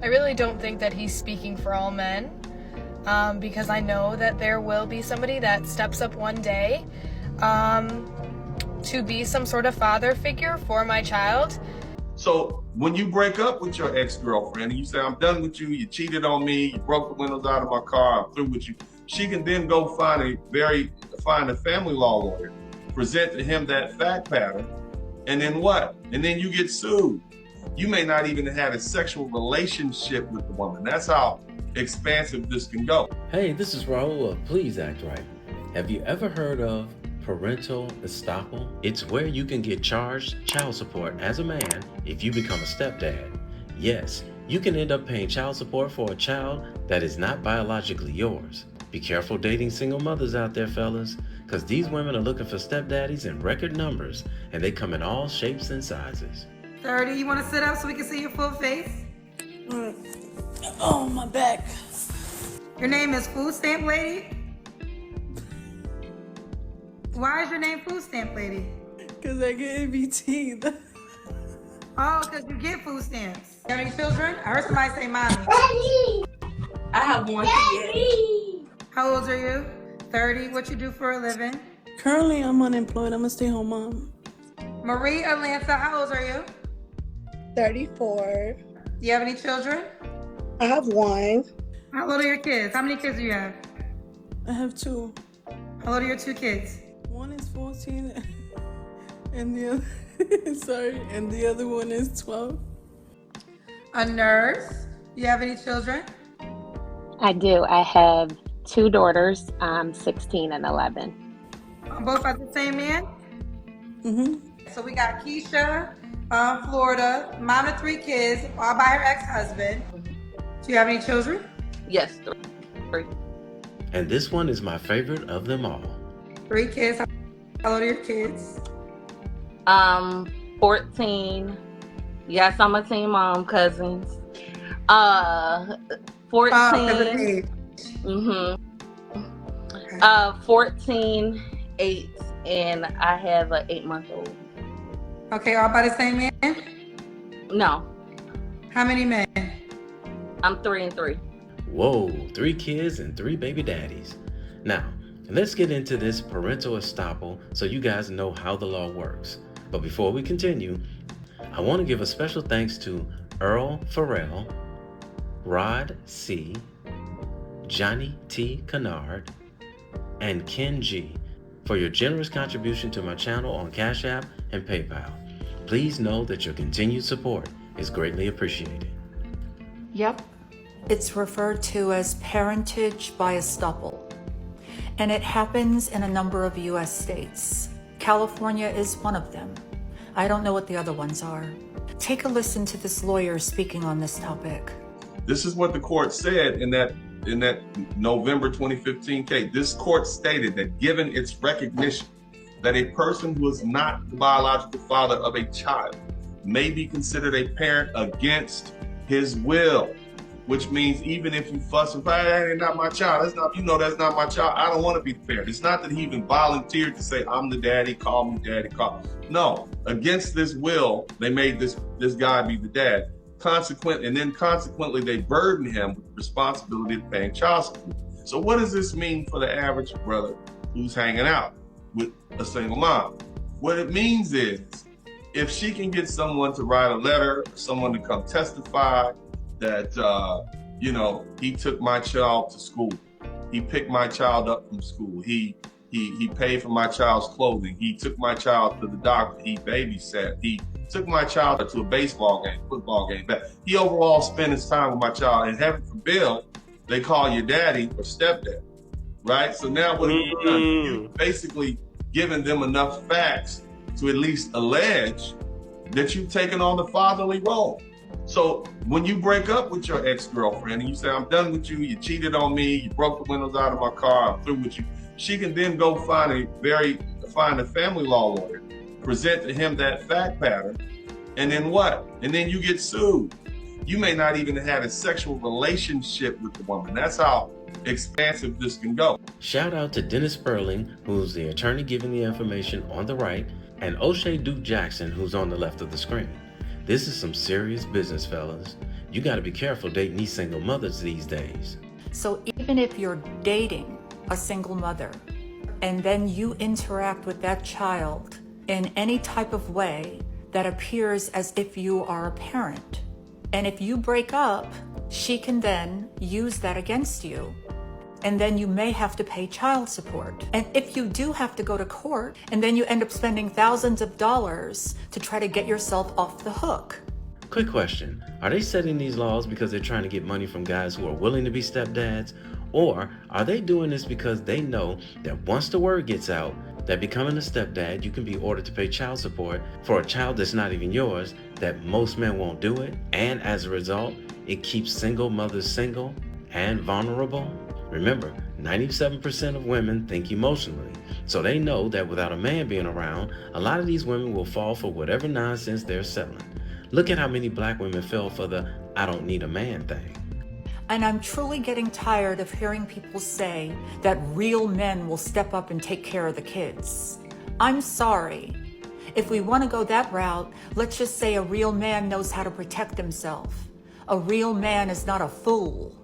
I really don't think that he's speaking for all men, because I know that there will be somebody that steps up one day to be some sort of father figure for my child. So when you break up with your ex-girlfriend and you say, I'm done with you, you cheated on me, you broke the windows out of my car, I'm through with you, she can then go find a family law lawyer, present to him that fact pattern, and then what? And then you get sued. You may not even have had a sexual relationship with the woman. That's how expansive this can go. Hey, this is Raulh of Please Act Right. Have you ever heard of parental estoppel? It's where you can get charged child support as a man if you become a stepdad. Yes, you can end up paying child support for a child that is not biologically yours. Be careful dating single mothers out there, fellas, because these women are looking for stepdaddies in record numbers, and they come in all shapes and sizes. 30, you want to sit up so we can see your full face? Oh, my back. Your name is Food Stamp Lady? Why is your name Food Stamp Lady? Because I get MBT. Oh, because you get food stamps. You have any children? I heard somebody say mommy. I have one kid. How old are you? 30. What you do for a living? Currently, I'm unemployed. I'm a stay-home mom. Marie Atlanta, how old are you? 34. Do you have any children? I have one. How old are your kids? How many kids do you have? I have two. How old are your two kids? One is 14, and the other, and the other one is 12. A nurse. Do you have any children? I do. I have two daughters, 16 and 11. Both by the same man? Mm-hmm. So we got Keisha, Florida, mom of 3 kids, all by her ex-husband. Do you have any children? Yes, 3. And this one is my favorite of them all. 3 kids. How old are your kids? 14. Yes, I'm a teen mom, cousins. 14. Okay. 14, 8, and I have an 8-month-old. Okay, all by the same man? No, How many men? I'm 3 and 3. Whoa, 3 kids and 3 baby daddies. Now, let's get into this parental estoppel so you guys know how the law works. But before we continue, I want to give a special thanks to Earl Farrell, Rod C., Johnny T. Kennard, and Ken G. for your generous contribution to my channel on Cash App and PayPal. Please know that your continued support is greatly appreciated. Yep. It's referred to as parentage by estoppel, and it happens in a number of U.S. states. California is one of them. I don't know what the other ones are. Take a listen to this lawyer speaking on this topic. This is what the court said in that November 2015 case. This court stated that given its recognition that a person who is not the biological father of a child may be considered a parent against his will, which means even if you fuss and fight, that ain't not my child. That's not, that's not my child. I don't want to be the parent. It's not that he even volunteered to say, I'm the daddy, call me daddy, call. No, against this will, they made this guy be the dad. Consequently, they burden him with the responsibility of paying child support. So what does this mean for the average brother who's hanging out with a single mom? What it means is, if she can get someone to write a letter, someone to come testify that, he took my child to school. He picked my child up from school. He paid for my child's clothing. He took my child to the doctor. He babysat. He took my child to a baseball game, football game. He overall spent his time with my child, and heaven forbid, they call you daddy or stepdad, right? So now what have you done? You've basically given them enough facts to at least allege that you've taken on the fatherly role. So when you break up with your ex-girlfriend and you say, I'm done with you, you cheated on me, you broke the windows out of my car, I'm through with you, she can then go find a family law lawyer, present to him that fact pattern, and then what? And then you get sued. You may not even have had a sexual relationship with the woman. That's how expansive this can go. Shout out to Dennis Sperling, who's the attorney giving the information on the right, and O'Shea Duke Jackson, who's on the left of the screen. This is some serious business, fellas. you gotta be careful dating these single mothers these days. So even if you're dating a single mother and then you interact with that child in any type of way that appears as if you are a parent, and if you break up, she can then use that against you. And then you may have to pay child support. And if you do have to go to court, and then you end up spending thousands of dollars to try to get yourself off the hook. Quick question, are they setting these laws because they're trying to get money from guys who are willing to be stepdads? Or are they doing this because they know that once the word gets out that becoming a stepdad, you can be ordered to pay child support for a child that's not even yours, that most men won't do it, and as a result, it keeps single mothers single and vulnerable? Remember, 97% of women think emotionally, so they know that without a man being around, a lot of these women will fall for whatever nonsense they're selling. Look at how many black women fell for the "I don't need a man" thing. And I'm truly getting tired of hearing people say that real men will step up and take care of the kids. I'm sorry. If we want to go that route, let's just say a real man knows how to protect himself. A real man is not a fool.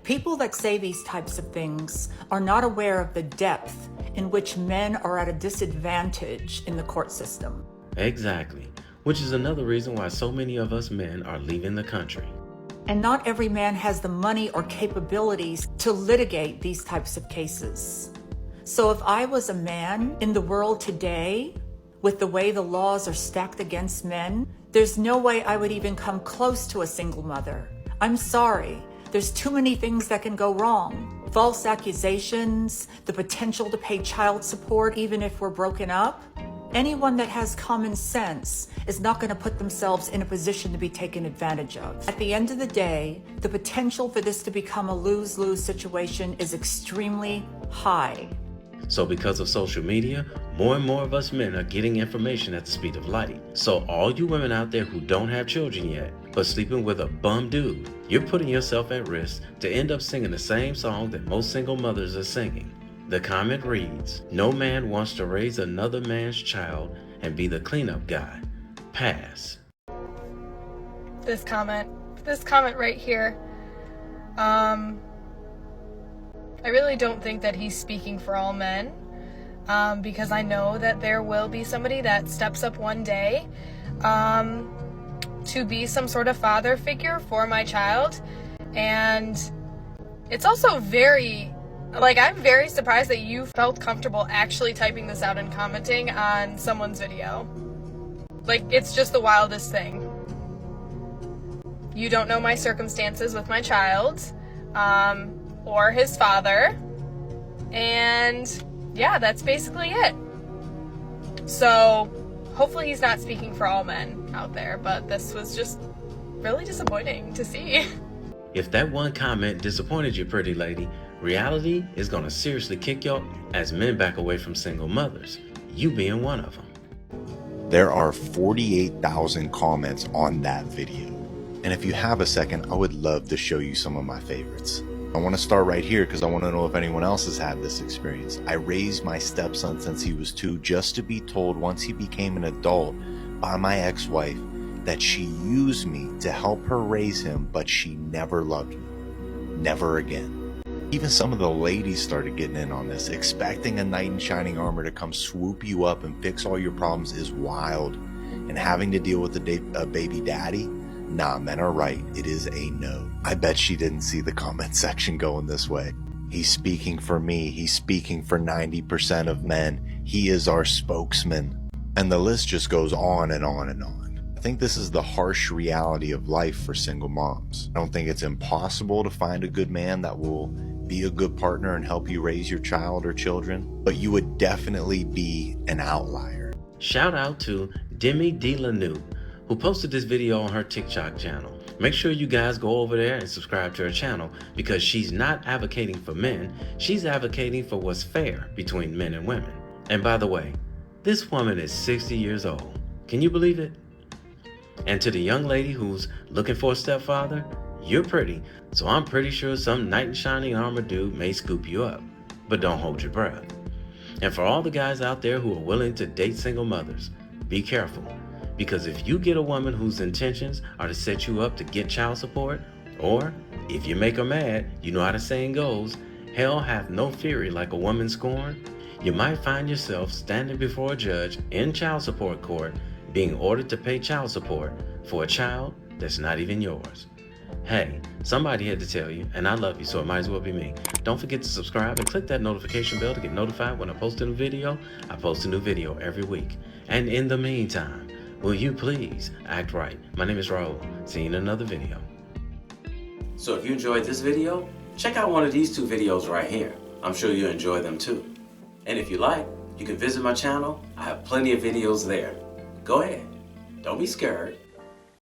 People that say these types of things are not aware of the depth in which men are at a disadvantage in the court system. Exactly, which is another reason why so many of us men are leaving the country. And not every man has the money or capabilities to litigate these types of cases. So if I was a man in the world today, with the way the laws are stacked against men, there's no way I would even come close to a single mother. I'm sorry. There's too many things that can go wrong. False accusations, the potential to pay child support even if we're broken up. Anyone that has common sense is not going to put themselves in a position to be taken advantage of. At the end of the day, the potential for this to become a lose-lose situation is extremely high. So because of social media, more and more of us men are getting information at the speed of light. So all you women out there who don't have children yet, but sleeping with a bum dude, you're putting yourself at risk to end up singing the same song that most single mothers are singing. The comment reads, "No man wants to raise another man's child and be the cleanup guy. Pass." This comment right here, I really don't think that he's speaking for all men, because I know that there will be somebody that steps up one day to be some sort of father figure for my child. And it's also I'm very surprised that you felt comfortable actually typing this out and commenting on someone's video. It's just the wildest thing. You don't know my circumstances with my child, or his father, and yeah, that's basically it. So hopefully he's not speaking for all men out there, but this was just really disappointing to see. If that one comment disappointed you, pretty lady, reality is gonna seriously kick y'all as men back away from single mothers, you being one of them. There are 48,000 comments on that video. And if you have a second, I would love to show you some of my favorites. I want to start right here because I want to know if anyone else has had this experience. I raised my stepson since he was 2 just to be told once he became an adult by my ex-wife that she used me to help her raise him, but she never loved me. Never again. Even some of the ladies started getting in on this. Expecting a knight in shining armor to come swoop you up and fix all your problems is wild. And having to deal with a baby daddy? Nah, men are right. It is a no. I bet she didn't see the comment section going this way. He's speaking for me. He's speaking for 90% of men. He is our spokesman. And the list just goes on and on and on. I think this is the harsh reality of life for single moms. I don't think it's impossible to find a good man that will be a good partner and help you raise your child or children, but you would definitely be an outlier. Shout out to Demi D. Lanou, who posted this video on her TikTok channel. Make sure you guys go over there and subscribe to her channel because she's not advocating for men, she's advocating for what's fair between men and women. And by the way, this woman is 60 years old. Can you believe it? And to the young lady who's looking for a stepfather, you're pretty, so I'm pretty sure some knight in shining armor dude may scoop you up. But don't hold your breath. And for all the guys out there who are willing to date single mothers, be careful. Because if you get a woman whose intentions are to set you up to get child support, or if you make her mad, you know how the saying goes, hell hath no fury like a woman scorned, you might find yourself standing before a judge in child support court being ordered to pay child support for a child that's not even yours. Hey, somebody had to tell you, and I love you, so it might as well be me. Don't forget to subscribe and click that notification bell to get notified when I post a new video. I post a new video every week. And in the meantime, will you please act right? My name is Raulh. See you in another video. So if you enjoyed this video, check out one of these two videos right here. I'm sure you'll enjoy them too. And if you like, you can visit my channel. I have plenty of videos there. Go ahead. Don't be scared.